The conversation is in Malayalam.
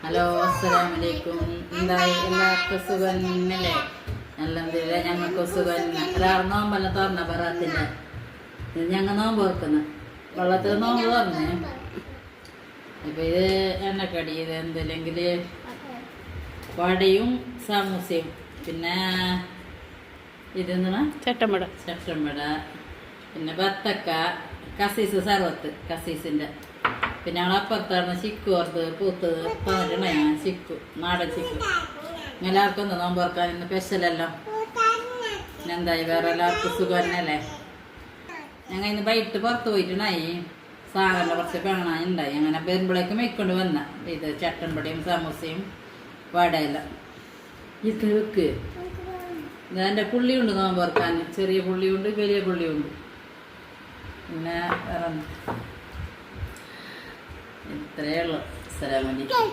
ഹലോ അസ്സലാമലൈക്കും. എന്തായി എല്ലാവർക്കും സുഖന്നല്ലേ? അൽഹംദുലില്ലാ ഞങ്ങൾക്ക് സുഖന്നെ. ഒരാൾ നോമ്പെല്ലാം തുറന്ന ബറാത്തിന്റെ ഞങ്ങൾ നോമ്പ് വെക്കുന്ന വെള്ളത്തിൽ നോമ്പ് തുറന്നേ. ഇപ്പൊ ഇത് എണ്ണക്കടി ഇത് എന്തില്ലെങ്കിൽ വടയും സമൂസയും പിന്നെ ഇതെന്താണ് ചട്ടമ്പട പിന്നെ ബത്തക്ക കസീസ് സർവത്ത് കസീസിന്റെ പിന്നെ ഞങ്ങൾ അപ്പുറത്താണ് ചിക്കു ഓർത്ത് പൂത്തത് പറഞ്ഞിട്ടുണ്ടായി ചിക്കു നാടൻ ചിക്കു. എല്ലാവർക്കും ഒന്ന് നോമ്പ് തുറക്കാൻ ഇന്ന് സ്പെഷ്യലല്ലോ. പിന്നെ എന്തായി വേറെ എല്ലാവർക്കും സുഖം തന്നെയല്ലേ? ഞങ്ങൾ ഇന്ന് വൈകിട്ട് പുറത്ത് പോയിട്ടുണ്ടായി സാധനം കുറച്ച് കാണാനുണ്ടായി. അങ്ങനെ വരുമ്പോഴേക്കും വെക്കൊണ്ട് വന്ന ഇത് ചട്ടൻപടിയും സമൂസയും വടയെല്ലാം ഇത് വെക്ക്. എൻ്റെ പുള്ളിയുണ്ട് നോമ്പ് തുറക്കാൻ, ചെറിയ പുള്ളിയുണ്ട് വലിയ പുള്ളിയുണ്ട്. പിന്നെ വേറെ ഇത്രയേ ഉള്ളൂ. അസ്സലാമു അലൈക്കും.